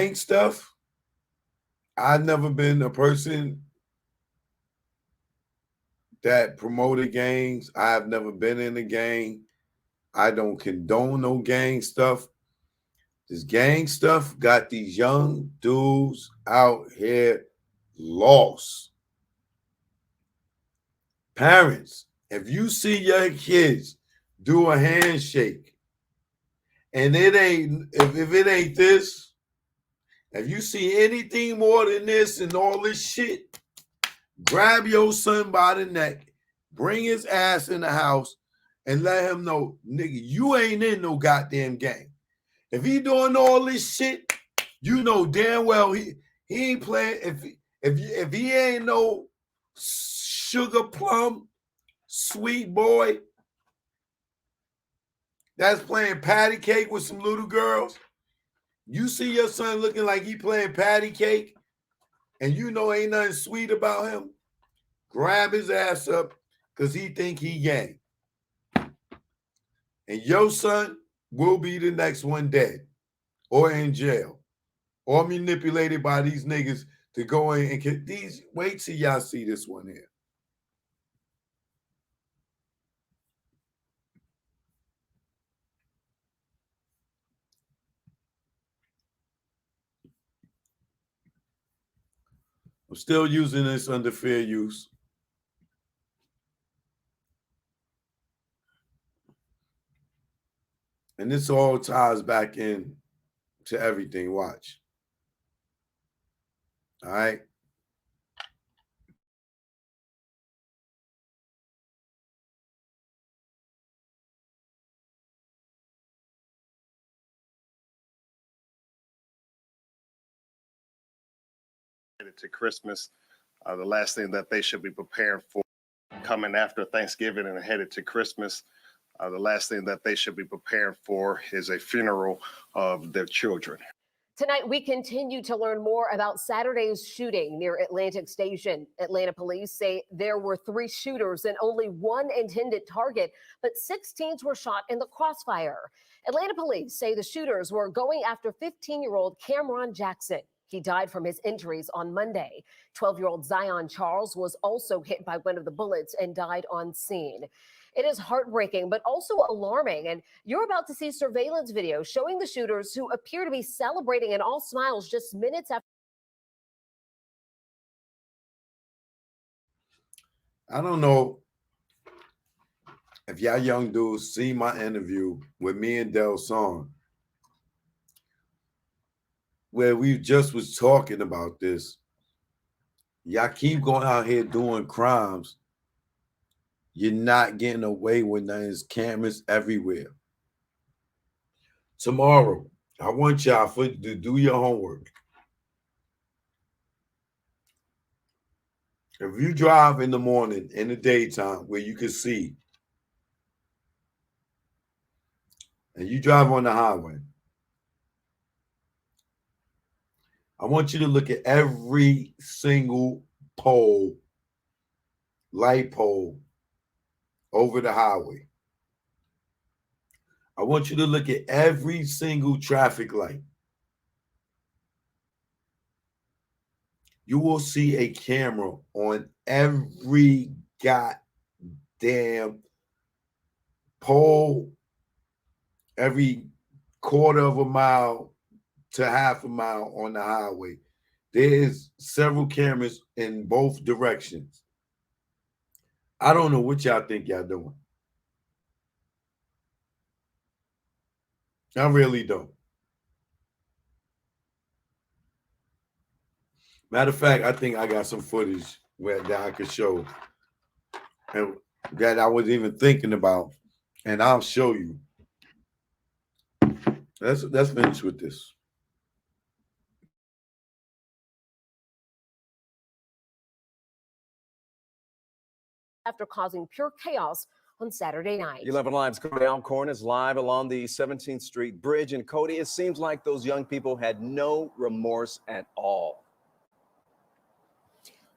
gang stuff, I've never been a person that promoted gangs. I've never been in a gang. I don't condone no gang stuff. This gang stuff got these young dudes out here lost. Parents, if you see your kids do a handshake and it ain't, if it ain't this, if you see anything more than this and all this shit, grab your son by the neck, bring his ass in the house, and let him know, nigga, you ain't in no goddamn gang. If he doing all this shit, you know damn well he ain't playing. If he ain't no sugar plum sweet boy that's playing patty cake with some little girls, you see your son looking like he playing patty cake, and you know ain't nothing sweet about him, grab his ass up because he think he gang. And your son will be the next one dead or in jail or manipulated by these niggas to go in and get these. Wait till y'all see this one here. I'm still using this under fair use. And this all ties back in to everything. Watch. All right. To Christmas, the last thing that they should be preparing for coming after Thanksgiving and headed to Christmas, the last thing that they should be preparing for is a funeral of their children. Tonight, we continue to learn more about Saturday's shooting near Atlantic Station. Atlanta police say there were 3 shooters and only 1 intended target, but 6 teens were shot in the crossfire. Atlanta police say the shooters were going after 15-year-old Cameron Jackson. He died from his injuries on Monday. 12-year-old Zion Charles was also hit by one of the bullets and died on scene. It is heartbreaking, but also alarming. And you're about to see surveillance video showing the shooters, who appear to be celebrating and all smiles, just minutes after. I don't know if y'all young dudes see my interview with me and Del Song, where we just was talking about this. Y'all keep going out here doing crimes. You're not getting away with nothing. There's cameras everywhere. Tomorrow, I want y'all to do your homework. If you drive in the morning, in the daytime, where you can see, and you drive on the highway, I want you to look at every single pole, light pole over the highway. I want you to look at every single traffic light. You will see a camera on every goddamn pole, every quarter of a mile to half a mile on the highway. There is several cameras in both directions. I don't know what y'all think y'all doing. I really don't. Matter of fact, I think I got some footage that I could show and that I was even thinking about, and I'll show you. Let's finish with this. After causing pure chaos on Saturday night. 11 Live's Cody Alcorn is live along the 17th Street Bridge. And Cody, it seems like those young people had no remorse at all.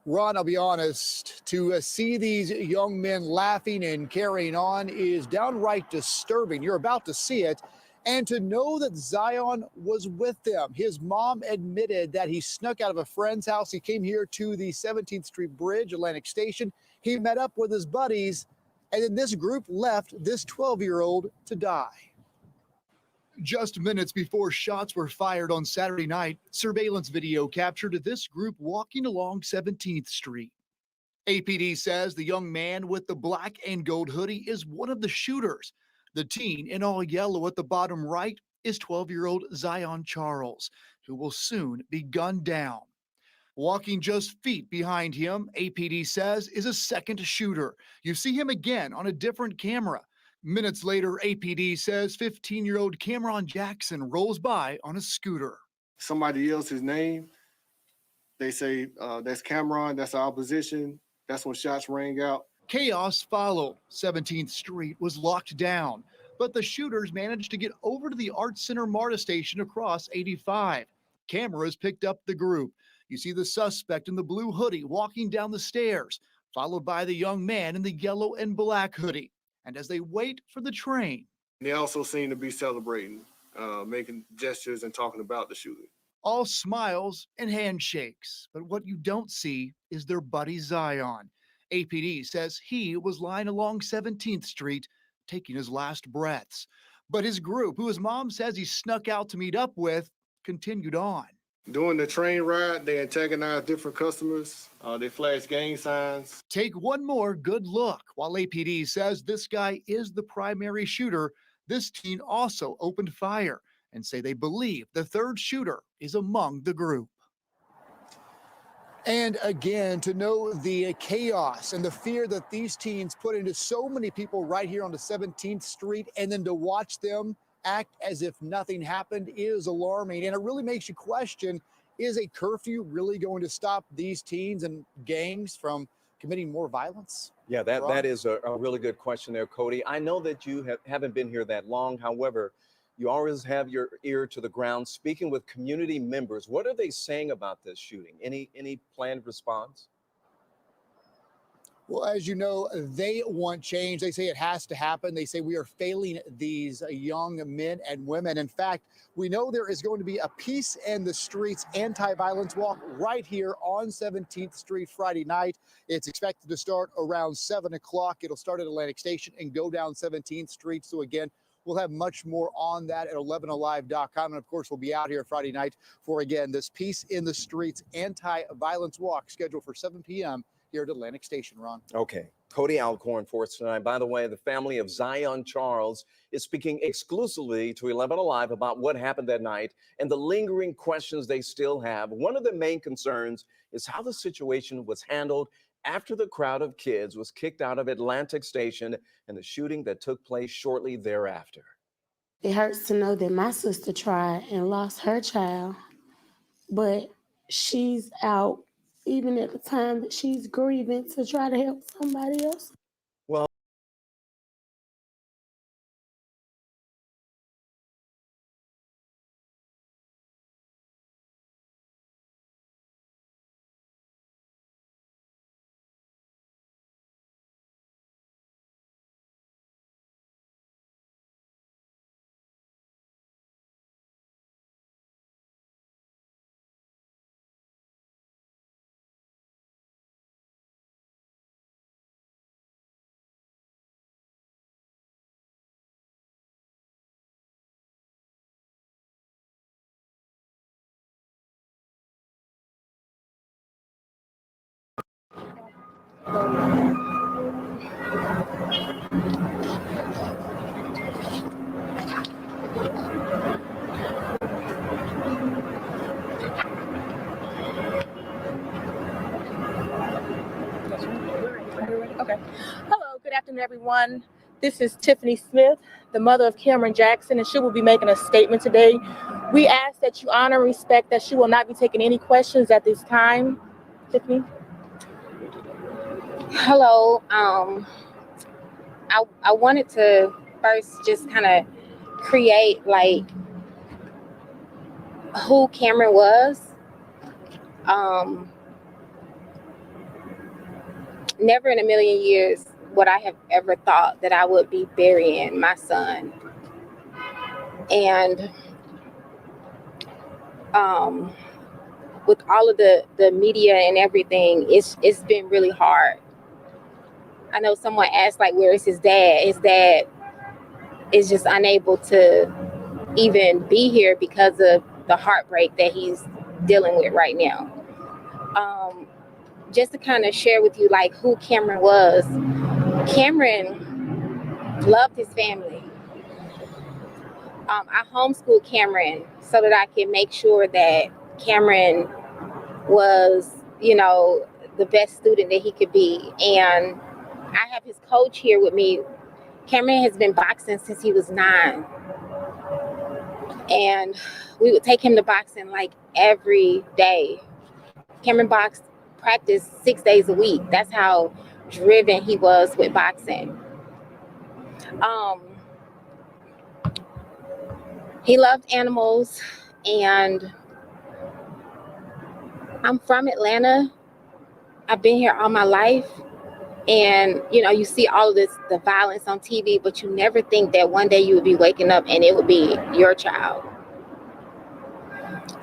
Ron, I'll be honest, to see these young men laughing and carrying on is downright disturbing. You're about to see it. And to know that Zion was with them. His mom admitted that he snuck out of a friend's house. He came here to the 17th Street Bridge, Atlantic Station. He met up with his buddies, and then this group left this 12-year-old to die. Just minutes before shots were fired on Saturday night, surveillance video captured this group walking along 17th Street. APD says the young man with the black and gold hoodie is one of the shooters. The teen in all yellow at the bottom right is 12-year-old Zion Charles, who will soon be gunned down. Walking just feet behind him, APD says, is a second shooter. You see him again on a different camera. Minutes later, APD says 15-year-old Cameron Jackson rolls by on a scooter. Somebody yells his name. They say, that's Cameron, that's our opposition. That's when shots rang out. Chaos followed. 17th Street was locked down, but the shooters managed to get over to the Arts Center MARTA station across 85. Cameras picked up the group. You see the suspect in the blue hoodie walking down the stairs, followed by the young man in the yellow and black hoodie. And as they wait for the train, They also seem to be celebrating, making gestures and talking about the shooting. all smiles and handshakes. But what you don't see is their buddy Zion. APD says he was lying along 17th Street, taking his last breaths. But his group, who his mom says he snuck out to meet up with, continued on. During the train ride, they antagonized different customers. They flashed gang signs. Take one more good look. While APD says this guy is the primary shooter, this teen also opened fire and say they believe the third shooter is among the group. And again, to know the chaos and the fear that these teens put into so many people right here on the 17th Street, and then to watch them act as if nothing happened is alarming. And it really makes you question, is a curfew really going to stop these teens and gangs from committing more violence? Yeah, Ron? that is a really good question there, Cody. I know that you haven't been here that long. However, you always have your ear to the ground speaking with community members. What are they saying about this shooting? Any planned response? Well, as you know, they want change. They say it has to happen. They say we are failing these young men and women. In fact, we know there is going to be a Peace in the Streets anti-violence walk right here on 17th Street Friday night. It's expected to start around 7 o'clock. It'll start at Atlantic Station and go down 17th Street. So again, we'll have much more on that at 11alive.com. And of course, we'll be out here Friday night for, again, this Peace in the Streets anti-violence walk scheduled for 7 p.m. here at Atlantic Station, Ron. Okay. Cody Alcorn for us tonight. By the way, the family of Zion Charles is speaking exclusively to 11 Alive about what happened that night and the lingering questions they still have. One of the main concerns is how the situation was handled after the crowd of kids was kicked out of Atlantic Station and the shooting that took place shortly thereafter. It hurts to know that my sister tried and lost her child, but she's out even at the time that she's grieving to try to help somebody else. Well, Okay. Hello, good afternoon, everyone. This is Tiffany Smith, the mother of Cameron Jackson, and she will be making a statement today. We ask that you honor and respect that she will not be taking any questions at this time. Tiffany? Hello. I wanted to first just kind of create like who Cameron was. Never in a million years would I have ever thought that I would be burying my son And with all of the media and everything, it's been really hard. I know someone asked, like, where is his dad? His dad is just unable to even be here because of the heartbreak that he's dealing with right now. Just to kind of share with you, like, who Cameron was. Cameron loved his family. I homeschooled Cameron so that I could make sure that Cameron was, you know, the best student that he could be. And I have his coach here with me. Cameron has been boxing since he was 9. And we would take him to boxing like every day. Cameron practiced 6 days a week. That's how driven he was with boxing. He loved animals, and I'm from Atlanta. I've been here all my life. And, you know, you see all of this, the violence on TV, but you never think that one day you would be waking up and it would be your child.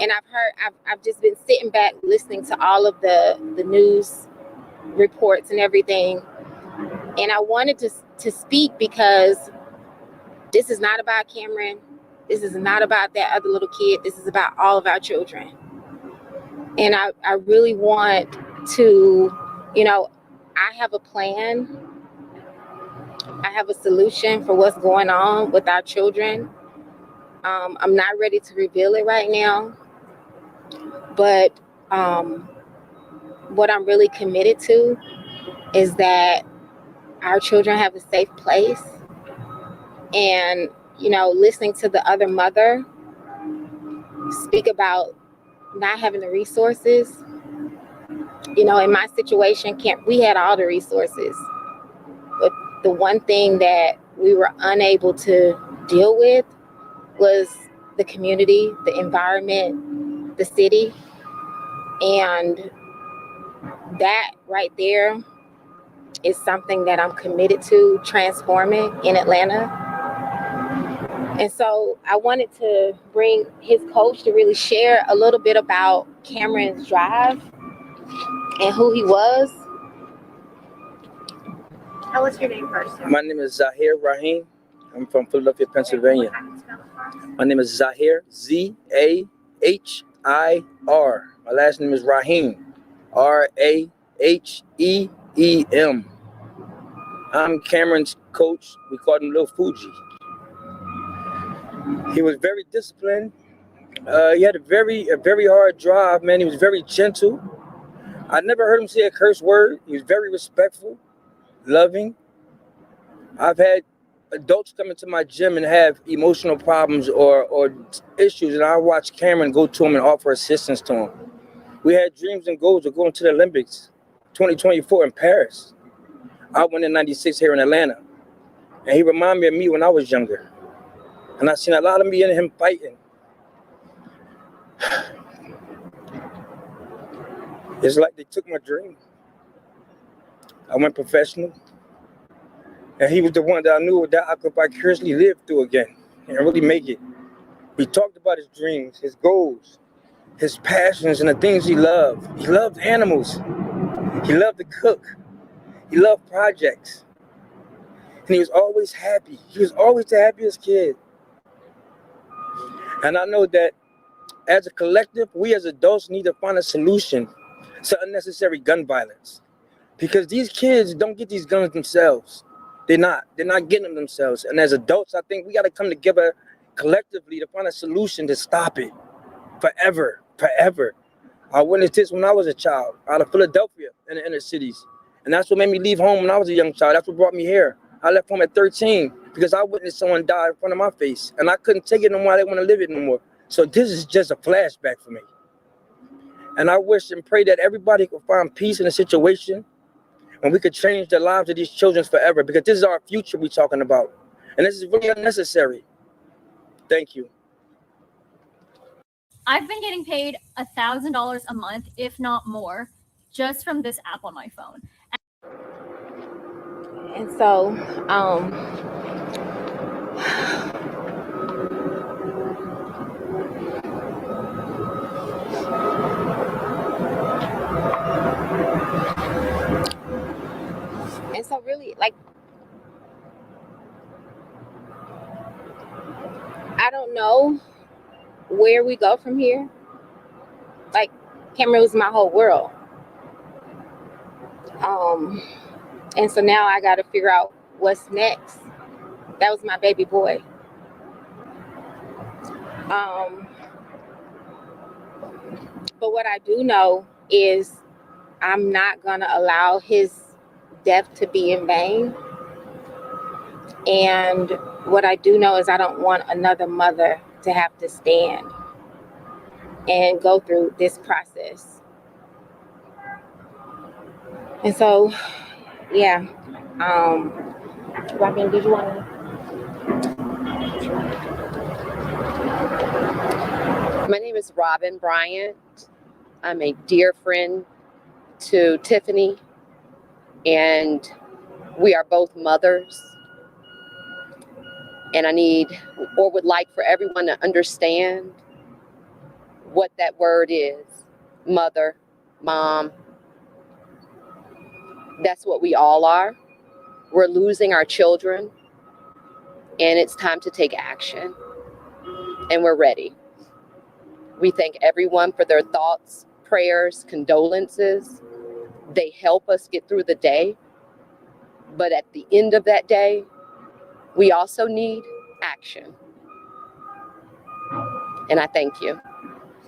And I've just been sitting back listening to all of the news reports and everything. And I wanted to speak because this is not about Cameron. This is not about that other little kid. This is about all of our children. And I really want to, you know, I have a plan. I have a solution for what's going on with our children. I'm not ready to reveal it right now. But what I'm really committed to is that our children have a safe place. And, you know, listening to the other mother speak about not having the resources. You know, in my situation, we had all the resources. But the one thing that we were unable to deal with was the community, the environment, the city. And that right there is something that I'm committed to transforming in Atlanta. And so I wanted to bring his coach to really share a little bit about Cameron's drive and who he was. Tell us your name first. My name is Zahir Rahim. I'm from Philadelphia, Pennsylvania. My name is Zahir, Z-A-H-I-R. My last name is Rahim, R-A-H-E-E-M. I'm Cameron's coach. We called him Lil Fuji. He was very disciplined. He had a very hard drive, man. He was very gentle. I never heard him say a curse word. He was very respectful, loving. I've had adults come into my gym and have emotional problems or issues, and I watch Cameron go to him and offer assistance to him. We had dreams and goals of going to the Olympics 2024 in Paris. I went in 96 here in Atlanta, and he reminded me of me when I was younger. And I seen a lot of me and him fighting. It's like they took my dream. I went professional. And he was the one that I knew that I could vicariously live through again and really make it. We talked about his dreams, his goals, his passions, and the things he loved. He loved animals. He loved to cook. He loved projects. And he was always happy. He was always the happiest kid. And I know that as a collective, we as adults need to find a solution to unnecessary gun violence. Because these kids don't get these guns themselves. They're not getting them themselves. And as adults, I think we got to come together collectively to find a solution to stop it forever. I witnessed this when I was a child out of Philadelphia in the inner cities. And that's what made me leave home when I was a young child. That's what brought me here. I left home at 13 because I witnessed someone die in front of my face. And I couldn't take it no more. I didn't want to live it no more. So this is just a flashback for me. And I wish and pray that everybody could find peace in the situation and we could change the lives of these children forever, because this is our future we're talking about. And this is really unnecessary. Thank you. I've been getting paid $1,000 a month, if not more, just from this app on my phone. And so don't really like. I don't know where we go from here. Like, Cameron was my whole world. And so now I got to figure out what's next. That was my baby boy. But what I do know is I'm not going to allow his death to be in vain. And what I do know is I don't want another mother to have to stand and go through this process. And so, yeah. Robin, did you want to? My name is Robin Bryant. I'm a dear friend to Tiffany, and we are both mothers. And I need, or would like for everyone to understand what that word is. Mother, mom. That's what we all are. We're losing our children, and it's time to take action. And we're ready. We thank everyone for their thoughts, prayers, condolences. They help us get through the day. But at the end of that day, we also need action. And I thank you.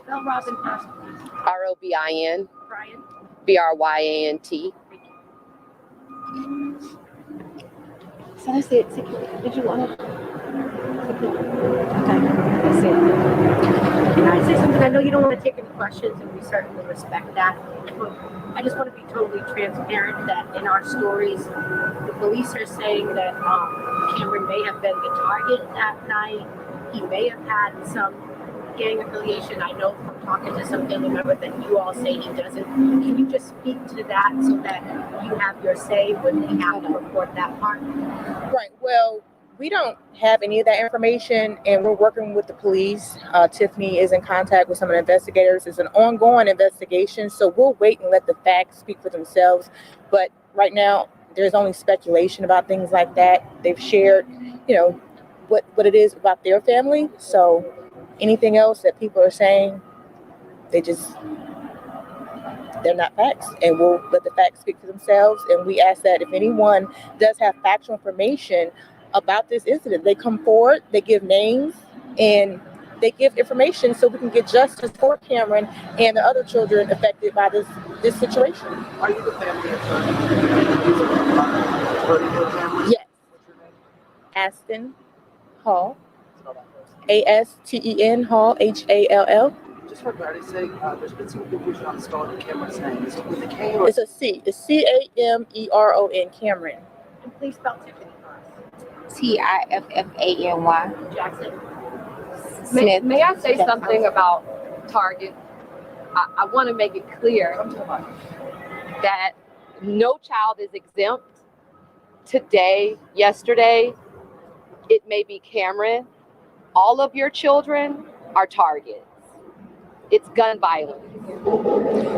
Spell Robin first, please. R-O-B-I-N. Brian. B-R-Y-A-N-T. So that's it. Did you want to? Okay, that's it. Can I say something? I know you don't want to take any questions, and we certainly respect that. But I just want to be totally transparent that in our stories, the police are saying that Cameron may have been the target that night. He may have had some gang affiliation. I know from talking to some family members that you all say he doesn't. Can you just speak to that so that you have your say when we have to report that part? Right. Well, we don't have any of that information, and we're working with the police. Tiffany is in contact with some of the investigators. It's an ongoing investigation, so we'll wait and let the facts speak for themselves. But right now, there's only speculation about things like that. They've shared, what it is about their family. So anything else that people are saying, they're not facts, and we'll let the facts speak for themselves. And we ask that if anyone does have factual information about this incident, they come forward, they give names, and they give information so we can get justice for Cameron and the other children affected by this situation. Are you the family attorney? Yes. Aston Hall. A-S-T-E-N Hall, H-A-L-L. Just for clarity's sake, there's been some confusion on spelling Cameron's name. Is it with a K or? It's a C. It's C-A-M-E-R-O-N, Cameron. And please spell Tiffany first. Tiffany Jackson. Smith. May I say something about Target? I want to make it clear that no child is exempt. Today, yesterday, it may be Cameron. All of your children are targets. It's gun violence.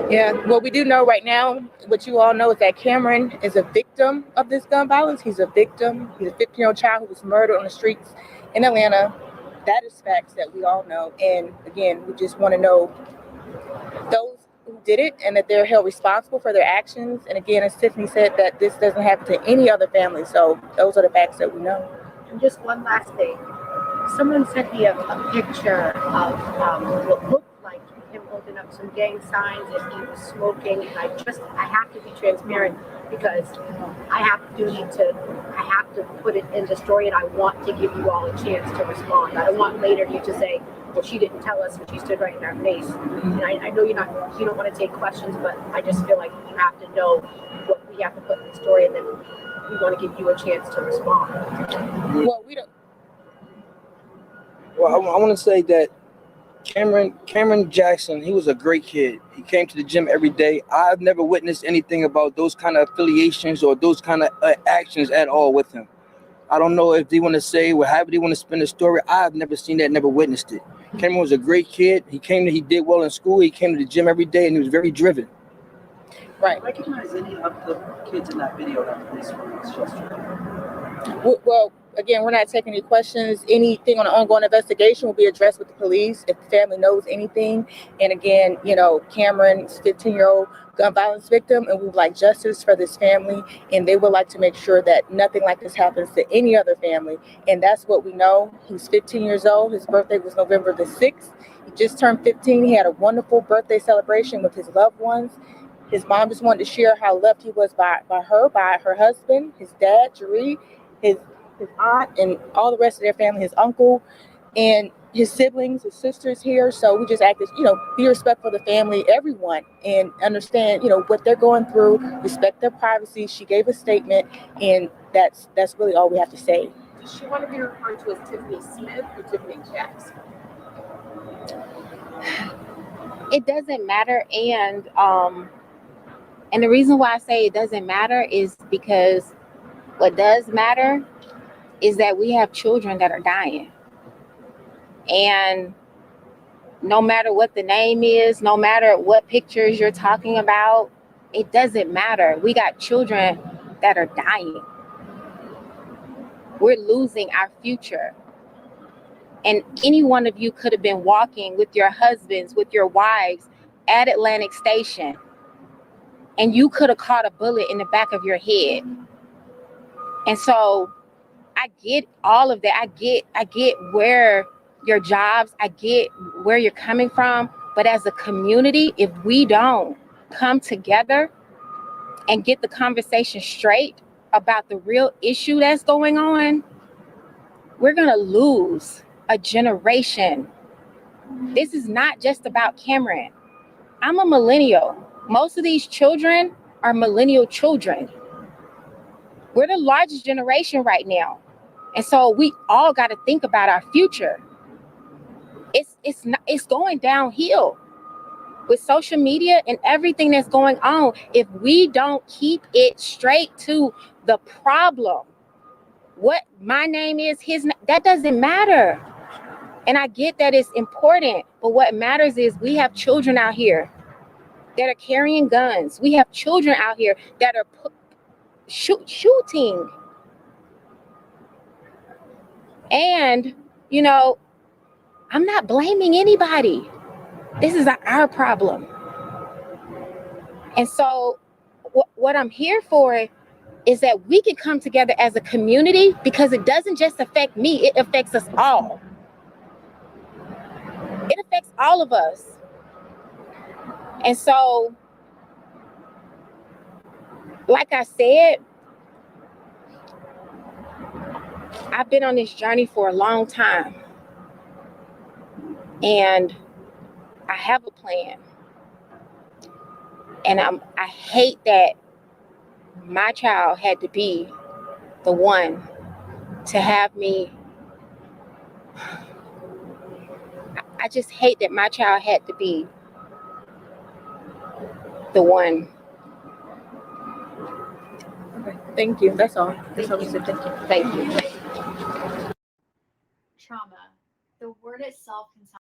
Yeah, what we do know right now, what you all know, is that Cameron is a victim of this gun violence. He's a victim. He's a 15-year-old child who was murdered on the streets in Atlanta. That is facts that we all know. And again, we just want to know those who did it and that they're held responsible for their actions. And again, as Tiffany said, that this doesn't happen to any other family. So those are the facts that we know. And just one last thing. Someone sent me a picture of what looked like him holding up some gang signs and he was smoking. And I have to be transparent because I have to put it in the story, and I want to give you all a chance to respond. I don't want later you to say, well, she didn't tell us and she stood right in our face. And I know you don't want to take questions, but I just feel like you have to know what we have to put in the story, and then we want to give you a chance to respond. Well, I want to say that Cameron Jackson, he was a great kid. He came to the gym every day. I've never witnessed anything about those kind of affiliations or those kind of actions at all with him. I don't know if they want to say or however they want to spin the story. I've never seen that, never witnessed it. Cameron was a great kid. He did well in school. He came to the gym every day, and he was very driven. Right. Recognize any of the kids in that video that police were yesterday? Well, again, we're not taking any questions. Anything on an ongoing investigation will be addressed with the police if the family knows anything. And again, you know, Cameron's 15-year-old gun violence victim, and we would like justice for this family. And they would like to make sure that nothing like this happens to any other family. And that's what we know. He's 15 years old. His birthday was November the 6th. He just turned 15. He had a wonderful birthday celebration with his loved ones. His mom just wanted to share how loved he was by her husband, his dad, Jaree, his aunt, and all the rest of their family, his uncle, and his siblings, his sisters here. So we just ask that, you know, be respectful of the family, everyone, and understand, you know, what they're going through, respect their privacy. She gave a statement, and that's really all we have to say. Does she want to be referred to as Tiffany Smith or Tiffany Jackson? It doesn't matter, and the reason why I say it doesn't matter is because what does matter is that we have children that are dying. And no matter what the name is, no matter what pictures you're talking about, it doesn't matter. We got children that are dying. We're losing our future. And any one of you could have been walking with your husbands, with your wives at Atlantic Station, and you could have caught a bullet in the back of your head. And so I get all of that. I get where your jobs, I get where you're coming from. But as a community, if we don't come together and get the conversation straight about the real issue that's going on, we're gonna lose a generation. This is not just about Cameron. I'm a millennial. Most of these children are millennial children. We're the largest generation right now. And so we all got to think about our future. It's going downhill with social media and everything that's going on. If we don't keep it straight to the problem, what my name is, that doesn't matter. And I get that it's important, but what matters is we have children out here that are carrying guns. We have children out here that are shooting. And, you know, I'm not blaming anybody. This is our problem. And so what I'm here for is that we can come together as a community, because it doesn't just affect me, it affects us all. It affects all of us. And so, like I said, I've been on this journey for a long time. And I have a plan. And I hate that my child had to be the one to have me. I just hate that my child had to be the one. Okay, thank you. That's all. That's all we said. Thank you. Thank you. Trauma. The word itself can sound.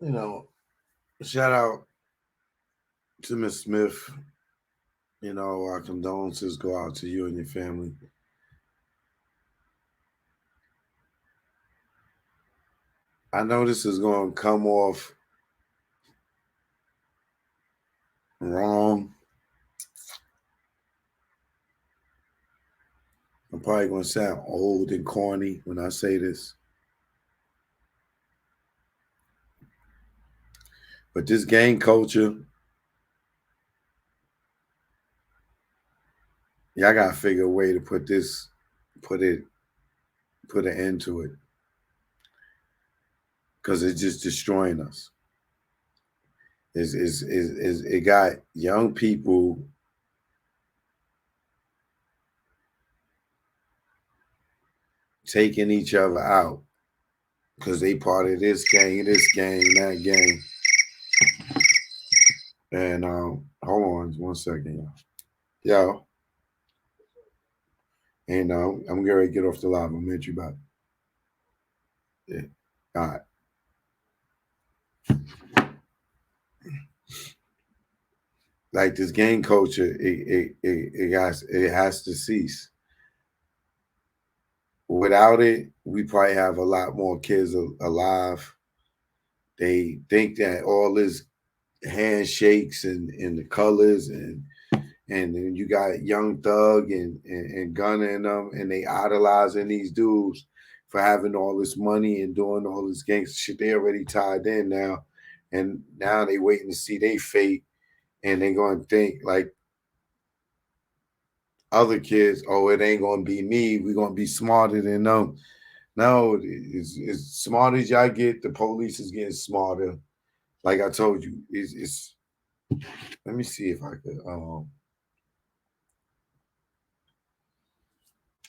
You know, shout out to Miss Smith. You know, our condolences go out to you and your family. I know this is going to come off wrong. I'm probably going to sound old and corny when I say this. But this gang culture, y'all got to figure a way to put an end to it. Because it's just destroying us. It got young people taking each other out because they part of this gang, that gang. And hold on one second, y'all. And I'm getting ready to get off the live. I'll mention you about it. Yeah. All right. Like this gang culture, it has to cease. Without it, we probably have a lot more kids alive. They think that all this handshakes and the colors and then you got Young Thug and Gunna in them, and they idolizing these dudes for having all this money and doing all this gangster shit. They already tied in now, and now they waiting to see their fate, and they gonna think like other kids, oh, it ain't gonna be me. We're gonna be smarter than them. No, as smart as y'all get, the police is getting smarter. Like I told you, it's let me see if I could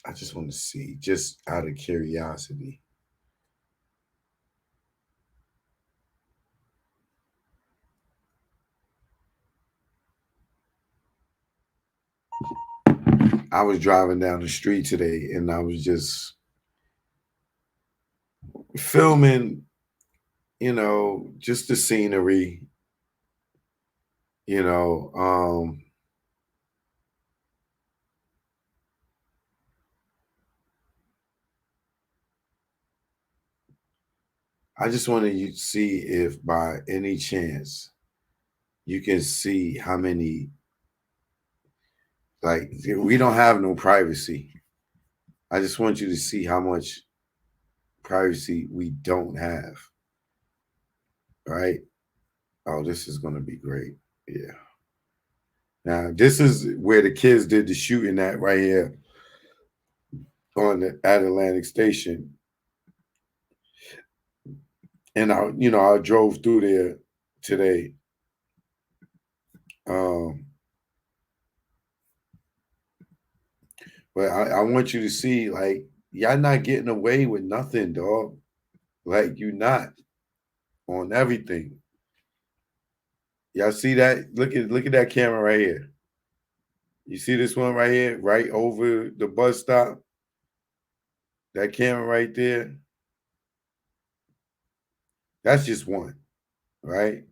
I just want to see, just out of curiosity. I was driving down the street today and I was just filming, just the scenery, I just wanted you to see if by any chance you can see how many, like, we don't have no privacy. I just want you to see how much privacy we don't have. Right? Oh, this is going to be great. Yeah. Now, this is where the kids did the shooting at right here at Atlantic Station. And I drove through there today. But I want you to see, like, y'all not getting away with nothing, dog. Like, you not on everything. Y'all see that? Look at that camera right here. You see this one right here, right over the bus stop? That camera right there. That's just one, right?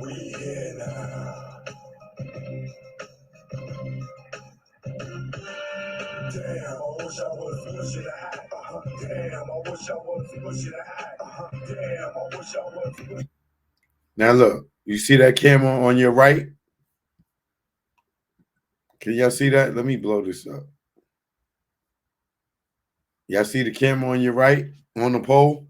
We here now. Damn, I wish I was pushing a hat. Damn, I wish I was pushing a hat. Damn, I wish I was. Now look, you see that camera on your right? Can y'all see that? Let me blow this up. Y'all see the camera on your right on the pole?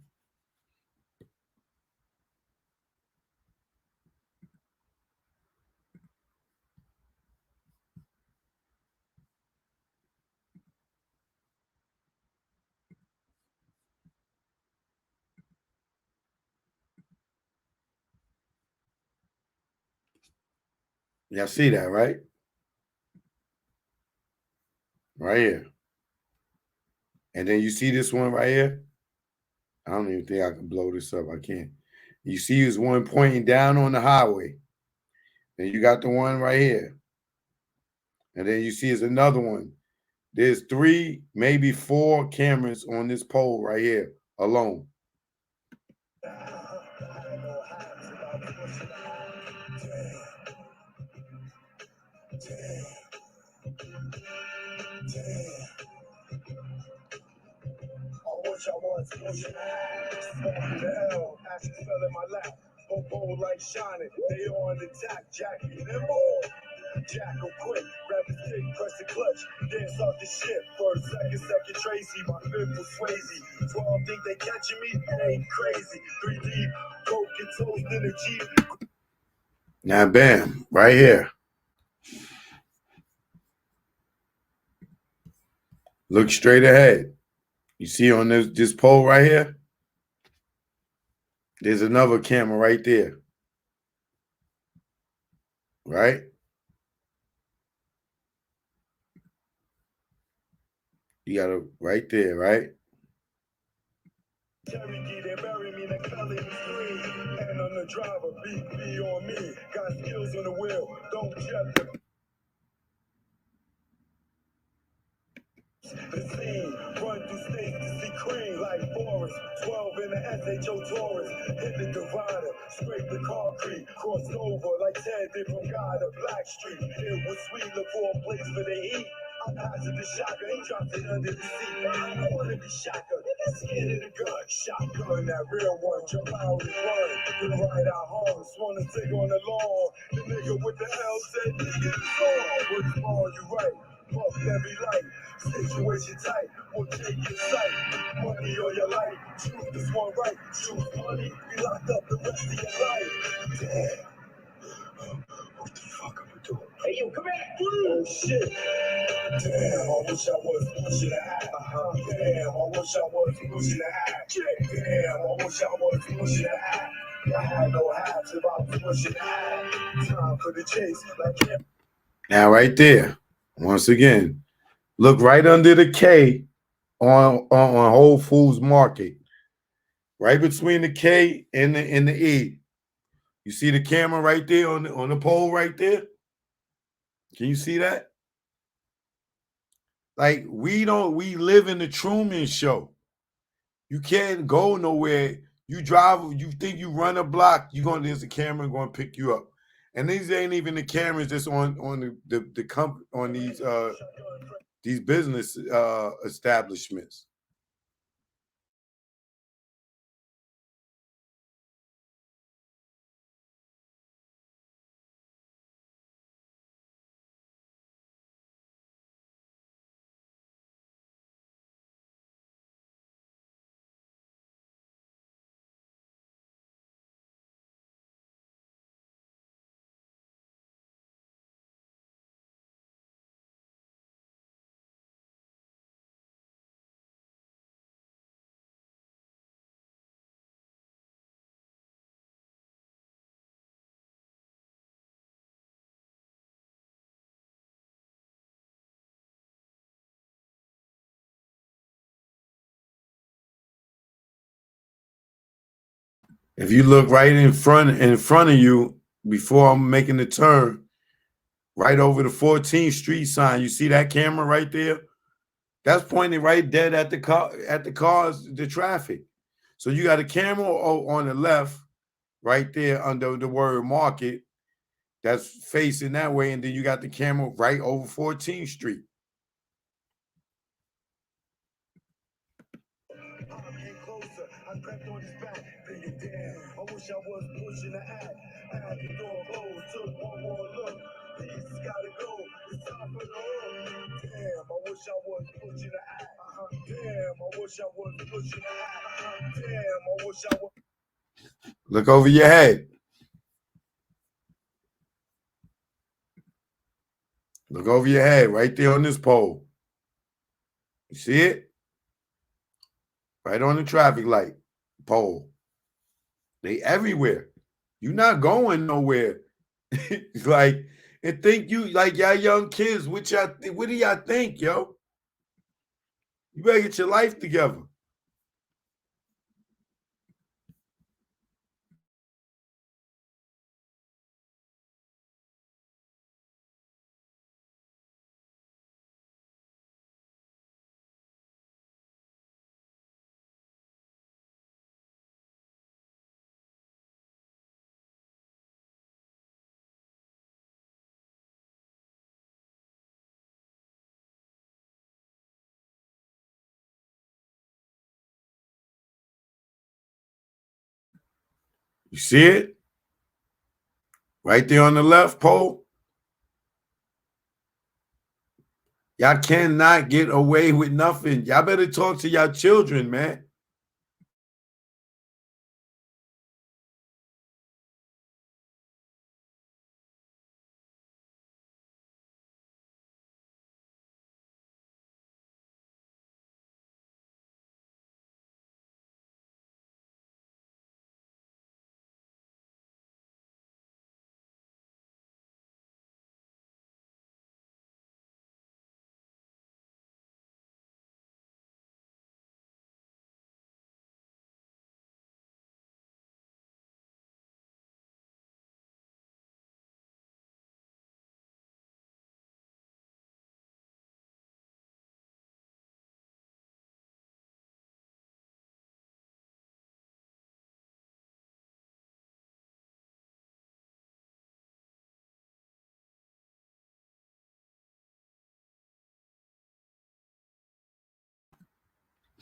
Y'all see that, right? Right here. And then you see this one right here? I don't even think I can blow this up. I can't. You see there's one pointing down on the highway. And you got the one right here. And then you see there's another one. There's 3, maybe 4 cameras on this pole right here alone. I wish I was pushing the L, actually fell in my lap. Bowl like shining, they on the attack, Jackie nimble. Jackal quick, grab the stick, press the clutch, dance off the shit. For a second, Tracy, my fifth was Swayze. 12 think they catching me, they ain't crazy. 3 deep, coke and toast in the Jeep. Now, bam, right here. Look straight ahead. You see on this pole right here? There's another camera right there. Right? You got it right there, right? And on the driver, be on me. Got skills on the wheel. Don't check. The scene, run through states to see cream like Forrest. 12 in the SHO Taurus. Hit the divider, scrape the concrete. Crossed over like Ted did from God to Black Street. It was sweet, look for a place for the heat. I passed it to Shaka, he dropped it under the seat. I don't wanna be Shaka, nigga scared of the gun. Shotgun, that real one, jump out and run. We ride our horns, wanna take on the lawn. The nigga with the L said, nigga, it's on. What's wrong, you right. Fuck every light, situation tight, we'll take your sight. Money or your life, choose this one right. Choose money, be locked up the rest of your life. Damn. What the fuck am I doing? Hey, yo, come here. Oh, shit. Damn, I wish I was pushing the act. Damn, I wish I was pushing the act. Damn, I wish I was pushing the act. I had no hats if I was pushing the act. Time for the chase, like Now, right there, once again, look right under the K on Whole Foods Market, right between the K and the E. You see the camera right there on the pole right there? Can you see that? Like, we live in the Truman Show. You can't go nowhere. You drive, you think you run a block, there's a camera going to pick you up. And these ain't even the cameras that's on these business establishments. If you look right in front of you before I'm making the turn, right over the 14th Street sign, you see that camera right there? That's pointing right dead at the cars, the traffic. So you got a camera on the left, right there under the word market, that's facing that way, and then you got the camera right over 14th Street. I crept on his back, thinking, damn, I wish I was pushing the act. I had the door closed, took one more look. Peace gotta go, it's time for the hook. Damn, I wish I was pushing the act. Damn, I wish I was pushing the act. Damn, I wish I was. Look over your head. Look over your head right there on this pole. You see it? Right on the traffic light pole. They everywhere. You're not going nowhere. Like, and think you like y'all young kids, what do y'all think, yo? You better get your life together. You see it? Right there on the left pole. Y'all cannot get away with nothing. Y'all better talk to y'all children, man.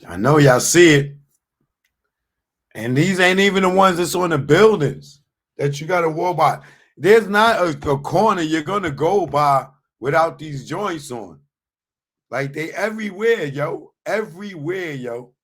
I know y'all see it. And these ain't even the ones that's on the buildings that you got to walk by. There's not a corner you're going to go by without these joints on. Like they everywhere, yo. Everywhere, yo.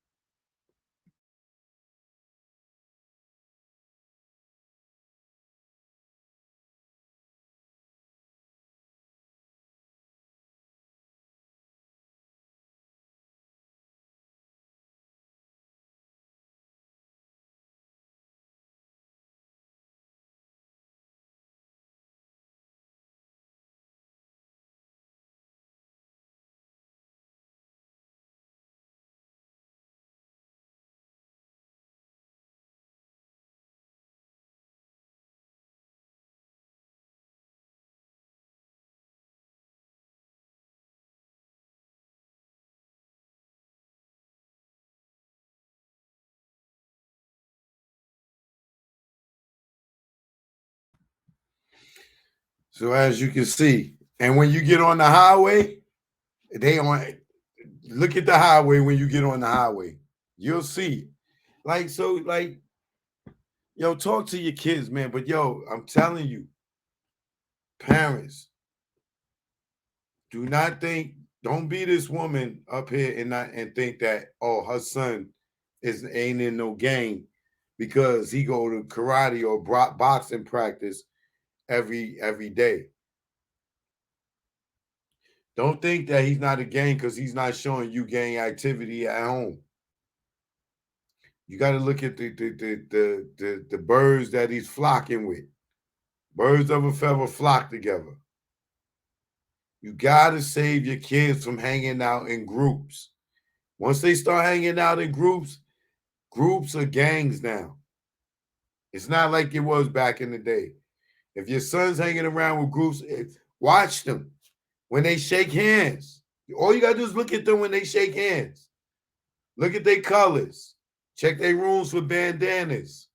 So as you can see, and when you get on the highway, look at the highway when you get on the highway. You'll see. Like, yo, talk to your kids, man. But yo, I'm telling you, parents, don't be this woman up here and think that, oh, her son ain't in no gang because he go to karate or boxing practice every day. Don't think that he's not a gang because he's not showing you gang activity at home. You got to look at the birds that he's flocking with. Birds of a feather flock together. You got to save your kids from hanging out in groups. Once they start hanging out in groups are gangs now. It's not like it was back in the day. If your son's hanging around with groups, watch them when they shake hands. All you got to do is look at them when they shake hands. Look at their colors. Check their rooms for bandanas.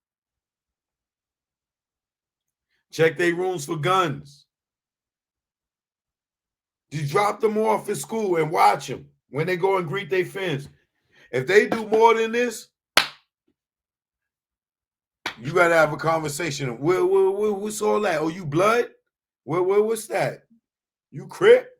Check their rooms for guns. Just drop them off at school and watch them when they go and greet their friends. If they do more than this, you got to have a conversation. What's all that? Oh, you blood? What's that? You Crip?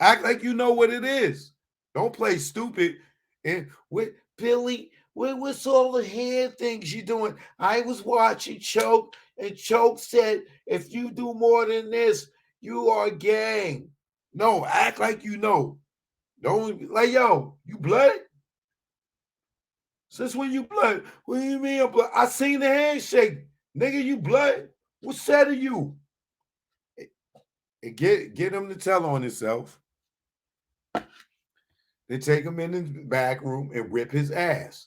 Act like you know what it is. Don't play stupid. And with Billy, what's all the hand things you doing? I was watching Choke, and Choke said, if you do more than this, you are a gang. No, act like you know. Don't like, yo, you blood? Since when you blood? What do you mean I'm blood? I seen the handshake. Nigga, you blood? What said of you? And get him to tell on himself. They take him in the back room and whip his ass.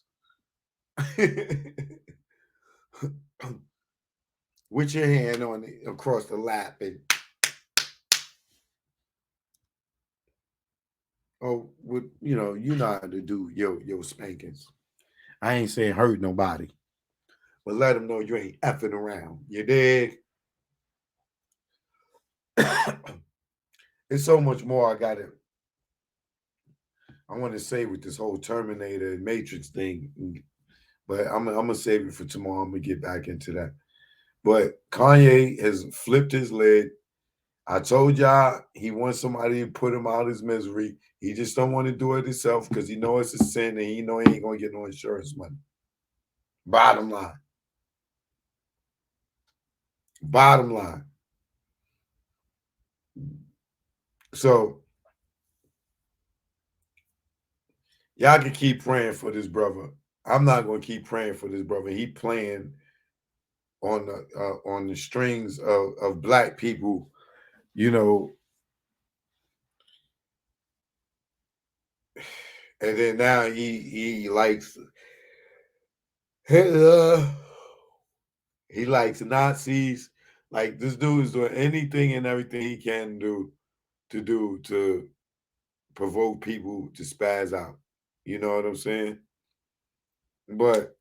With your hand on it across the lap and you know how to do your spankings. I ain't saying hurt nobody, but let them know you ain't effing around. You dig? There's so much more I want to say with this whole Terminator and Matrix thing, but I'm gonna save it for tomorrow. I'm gonna get back into that. But Kanye has flipped his lid. I told y'all he wants somebody to put him out of his misery. He just don't want to do it himself because he knows it's a sin and he know he ain't gonna get no insurance money. Bottom line. So y'all can keep praying for this brother. I'm not gonna keep praying for this brother. He playing on the strings of black people, you know. And then now he likes he likes Nazis. Like this dude is doing anything and everything he can do to provoke people to spaz out. You know what I'm saying? But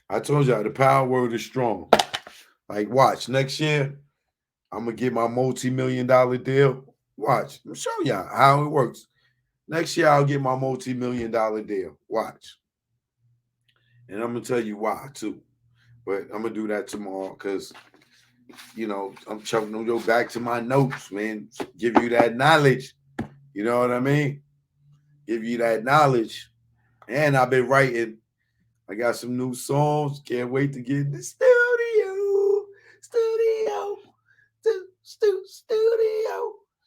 I told y'all the power word is strong. Like, watch next year, I'm gonna get my multi-million-dollar deal. Watch, I'm show y'all how it works. Next year, I'll get my multi-million-dollar deal. Watch. And I'm going to tell you why, too. But I'm going to do that tomorrow because, you know, I'm chucking them back to my notes, man. Give you that knowledge. You know what I mean? Give you that knowledge. And I've been writing. I got some new songs. Can't wait to get in the studio.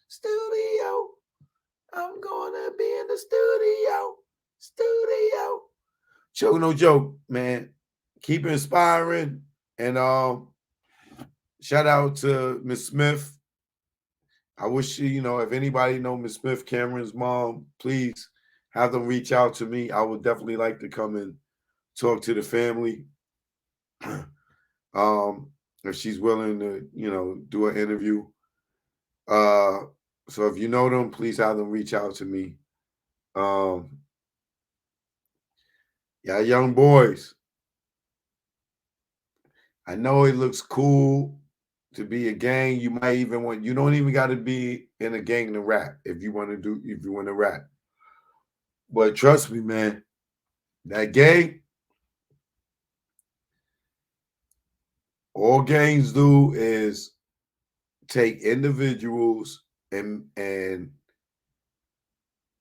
Studio. I'm gonna be in the studio. Choke no joke, man. Keep inspiring. And shout out to Miss Smith. I wish, you know, if anybody know Miss Smith, Cameron's mom, please have them reach out to me. I would definitely like to come and talk to the family. If she's willing to, you know, do an interview. So if you know them, please have them reach out to me. Yeah, young boys. I know it looks cool to be a gang. You might even want, you don't even got to be in a gang to rap if you want to rap. But trust me, man, that gang, all gangs do is take individuals and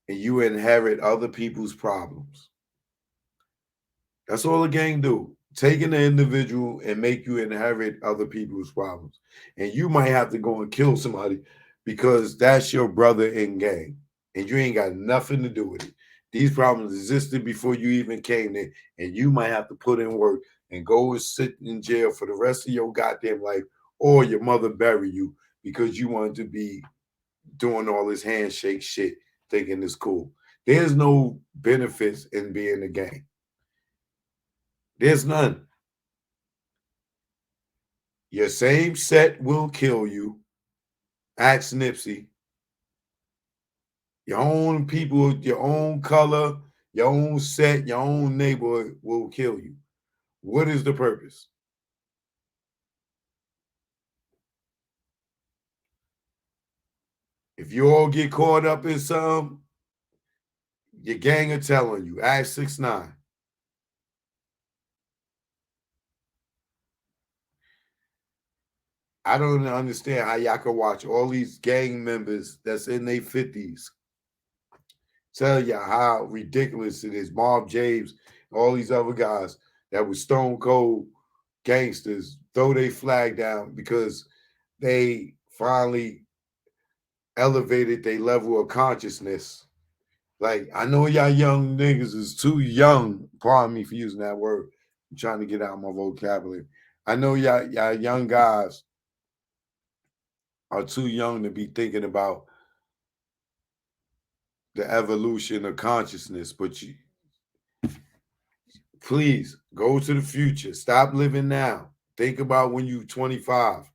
you inherit other people's problems. That's all a gang do. Taking the individual and make you inherit other people's problems. And you might have to go and kill somebody because that's your brother in gang. And you ain't got nothing to do with it. These problems existed before you even came there. And you might have to put in work and go and sit in jail for the rest of your goddamn life, or your mother bury you because you wanted to be doing all this handshake shit, thinking it's cool. There's no benefits in being a gang. There's none. Your same set will kill you. Ask Nipsey. Your own people, your own color, your own set, your own neighborhood will kill you. What is the purpose? If you all get caught up in something, your gang are telling you. Ask 6ix9ine. I don't understand how y'all can watch all these gang members that's in their 50s tell y'all how ridiculous it is. Mob James, all these other guys that were stone cold gangsters throw their flag down because they finally elevated their level of consciousness. Like, I know y'all young niggas is too young. Pardon me for using that word. I'm trying to get out my vocabulary. I know y'all young guys are too young to be thinking about the evolution of consciousness, but you please go to the future. Stop living now. Think about when you're 25.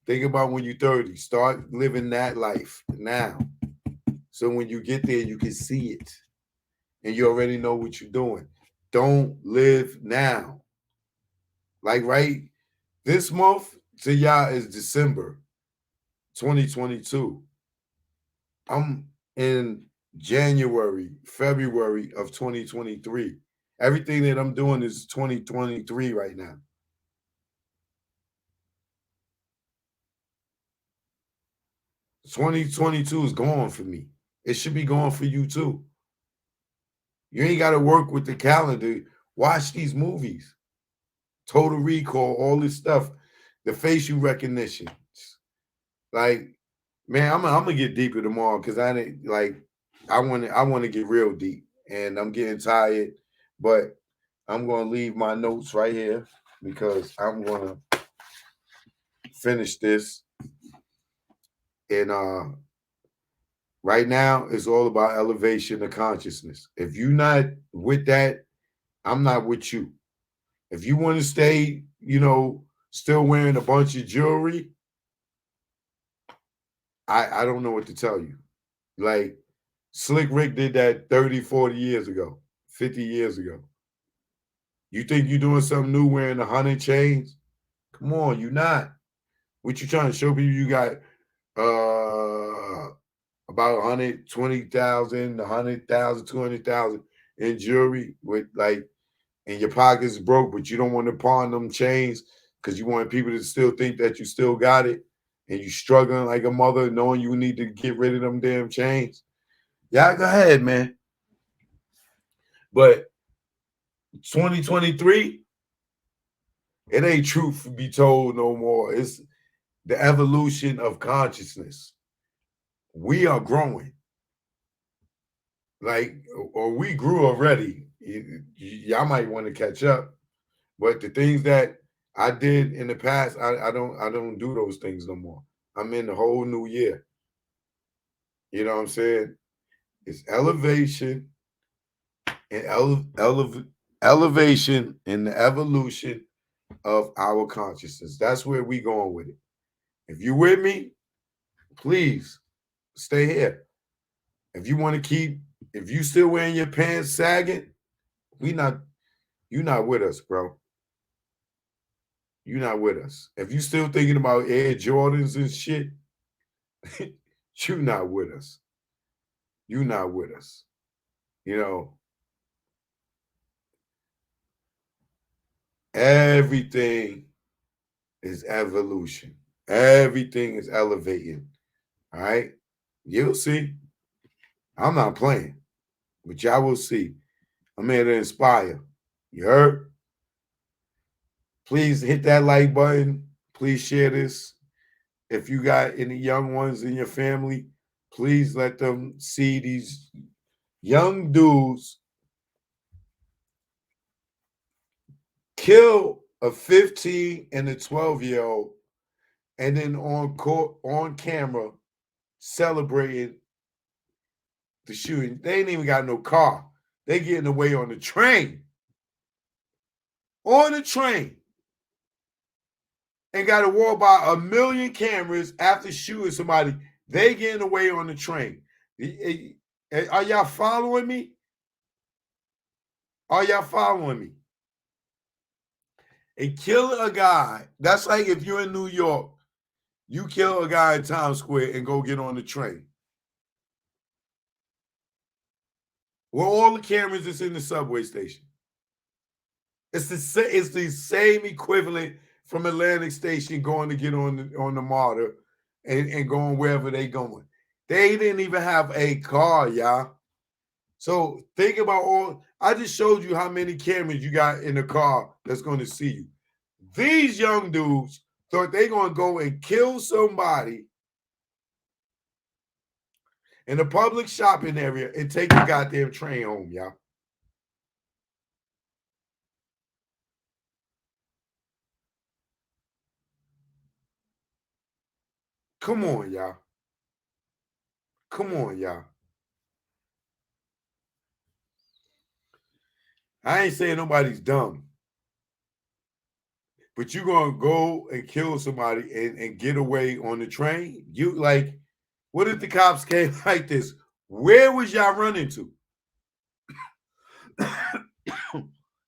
Think about when you're 30. Start living that life now. So when you get there, you can see it. And you already know what you're doing. Don't live now. Like right this month to y'all is December 2022. I'm in January, February of 2023. Everything that I'm doing is 2023 right now. '22 is gone for me. It should be gone for you too. You ain't got to work with the calendar. Watch these movies. Total Recall, all this stuff. The facial recognition. Like, man, I'm gonna get deeper tomorrow because I want to get real deep, and I'm getting tired. But I'm gonna leave my notes right here because I'm gonna finish this. And right now, it's all about elevation of consciousness. If you're not with that, I'm not with you. If you want to stay, you know, still wearing a bunch of jewelry, I don't know what to tell you. Like, Slick Rick did that 30, 40 years ago, 50 years ago. You think you're doing something new wearing 100 chains? Come on, you're not. What you trying to show people? You got a about 120,000, 100,000, 200,000 in jewelry with like, and your pockets broke, but you don't want to pawn them chains because you want people to still think that you still got it, and you struggling like a mother, knowing you need to get rid of them damn chains. Yeah, go ahead, man. But 2023, it ain't truth be told no more. It's the evolution of consciousness. We are growing. Like, or we grew already. Y'all might want to catch up. But the things that I did in the past, I don't do those things no more. I'm in the whole new year. You know what I'm saying? It's elevation and elevation and the evolution of our consciousness. That's where we going with it. If you with me, please stay here. If you want to keep, if you still wearing your pants sagging, you're not with us, bro. You're not with us. If you still thinking about Air Jordans and shit, you're not with us. You're not with us. You know, everything is evolution. Everything is elevating. All right? You'll see. I'm not playing, but y'all will see. I'm here to inspire. You heard? Please hit that like button. Please share this. If you got any young ones in your family, please let them see these young dudes kill a 15 and a 12-year-old, and then on camera celebrating the shooting. They ain't even got no car. They getting away on the train. On the train. And got to walk by 1 million cameras after shooting somebody. They getting away on the train. Are y'all following me? Are y'all following me? And kill a guy. That's like if you're in New York, you kill a guy in Times Square and go get on the train. Where all the cameras is in the subway station. It's the same equivalent from Atlantic Station going to get on the MARTA and going wherever they going. They didn't even have a car, y'all. So think about I just showed you how many cameras you got in the car that's going to see you. These young dudes thought they going to go and kill somebody in a public shopping area and take the goddamn train home, y'all. Come on, y'all. Come on, y'all. I ain't saying nobody's dumb. But you're going to go and kill somebody and get away on the train? You like, what if the cops came like this? Where was y'all running to?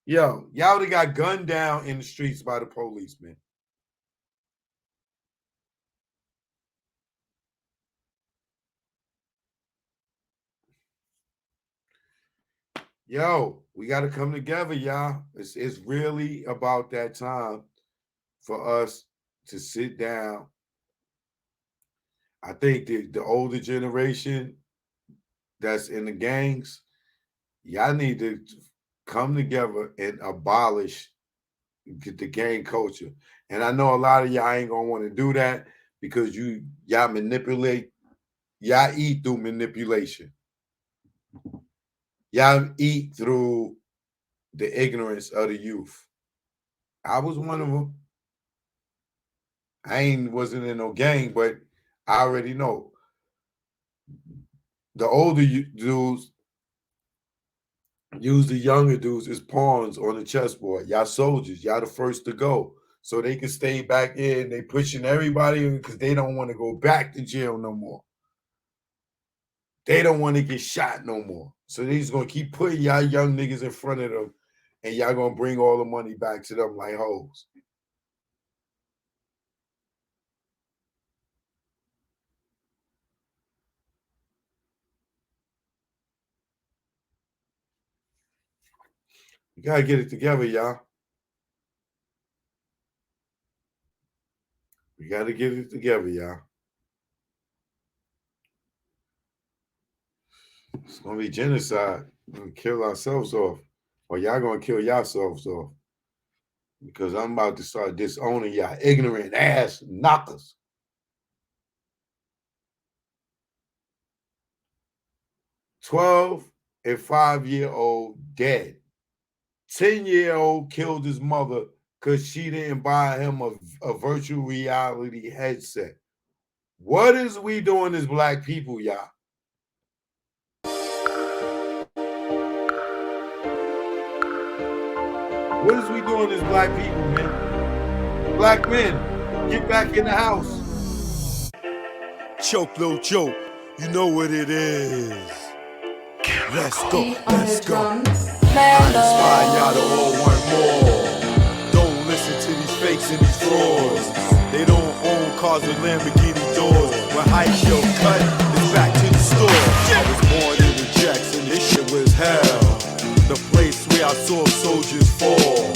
Yo, y'all would have got gunned down in the streets by the police, man. Yo, we got to come together, y'all. It's really about that time for us to sit down. I think the older generation that's in the gangs, y'all need to come together and abolish the gang culture. And I know a lot of y'all ain't gonna want to do that because y'all manipulate, y'all eat through manipulation. Y'all eat through the ignorance of the youth. I was one of them. I wasn't in no gang, but I already know. The older dudes use the younger dudes as pawns on the chessboard. Y'all soldiers, y'all the first to go. So they can stay back in. They pushing everybody in because they don't want to go back to jail no more. They don't want to get shot no more. So they just going to keep putting y'all young niggas in front of them, and y'all going to bring all the money back to them like hoes. We gotta get it together, y'all. We gotta get it together, y'all. It's gonna be genocide. We're gonna kill ourselves off. Or y'all gonna kill yourselves off. Because I'm about to start disowning y'all ignorant ass knockers. 12 and 5-year-old dead. 10-year-old killed his mother because she didn't buy him a virtual reality headset. What is we doing as black people, y'all? What is we doing as black people, man? Black men, get back in the house. Choke, no joke, you know what it is. Let's go, let's go. I inspire y'all to all want more. Don't listen to these fakes and these frauds. They don't own cars with Lamborghini doors. When hype show cut, it's back to the store. I was born in the Jackson, this shit was hell. The place where I saw soldiers fall.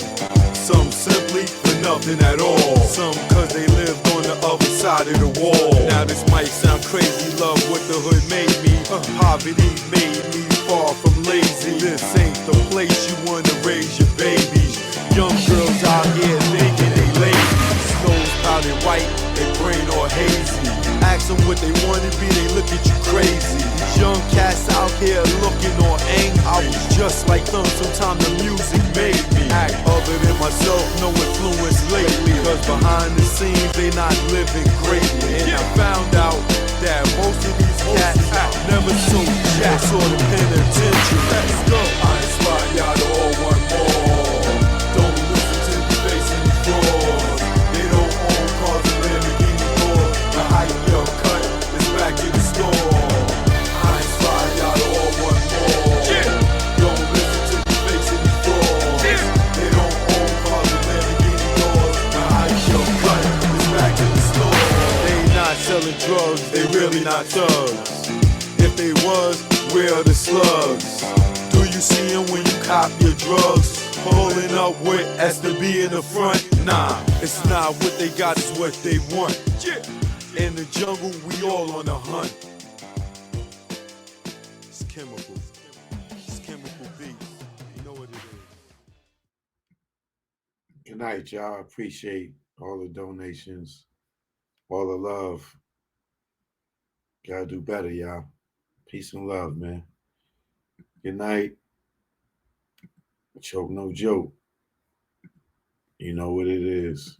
Some simply for nothing at all. Some cause they lived on the other side of the wall. Now this might sound crazy, love what the hood made me. Poverty made me far from lazy. This ain't the place you wanna raise your babies. Young girls out here thinking they ladies. Nose powdered white, they brain all hazy. Ask them what they wanna be, they look at you crazy. These young cats out here looking all angry. I was just like them, sometime the music made me act other than myself, no influence lately. Cause behind the scenes, they not living greatly. And I found out that most of these cats never sold jack or the penitentiary. Let's go. I inspire y'all to all want more. Don't listen to the face and the frauds. They don't own cars and Lamborghini doors. The hype young cut is back in the store. I inspire y'all to all want more. Don't listen to the face and the frauds. They don't own cars and Lamborghini doors. The hype young cut is back in the store. They not selling drugs, they really not thugs. If they was, where are the slugs? Do you see them when you cop your drugs? Pulling up with STB in the front? Nah, it's not what they got, it's what they want. In the jungle, we all on the hunt. It's chemical. It's chemical beats. You know what it is. Good night, y'all. Appreciate all the donations, all the love. Gotta do better, y'all. Peace and love, man. Good night. Choke, no joke. You know what it is.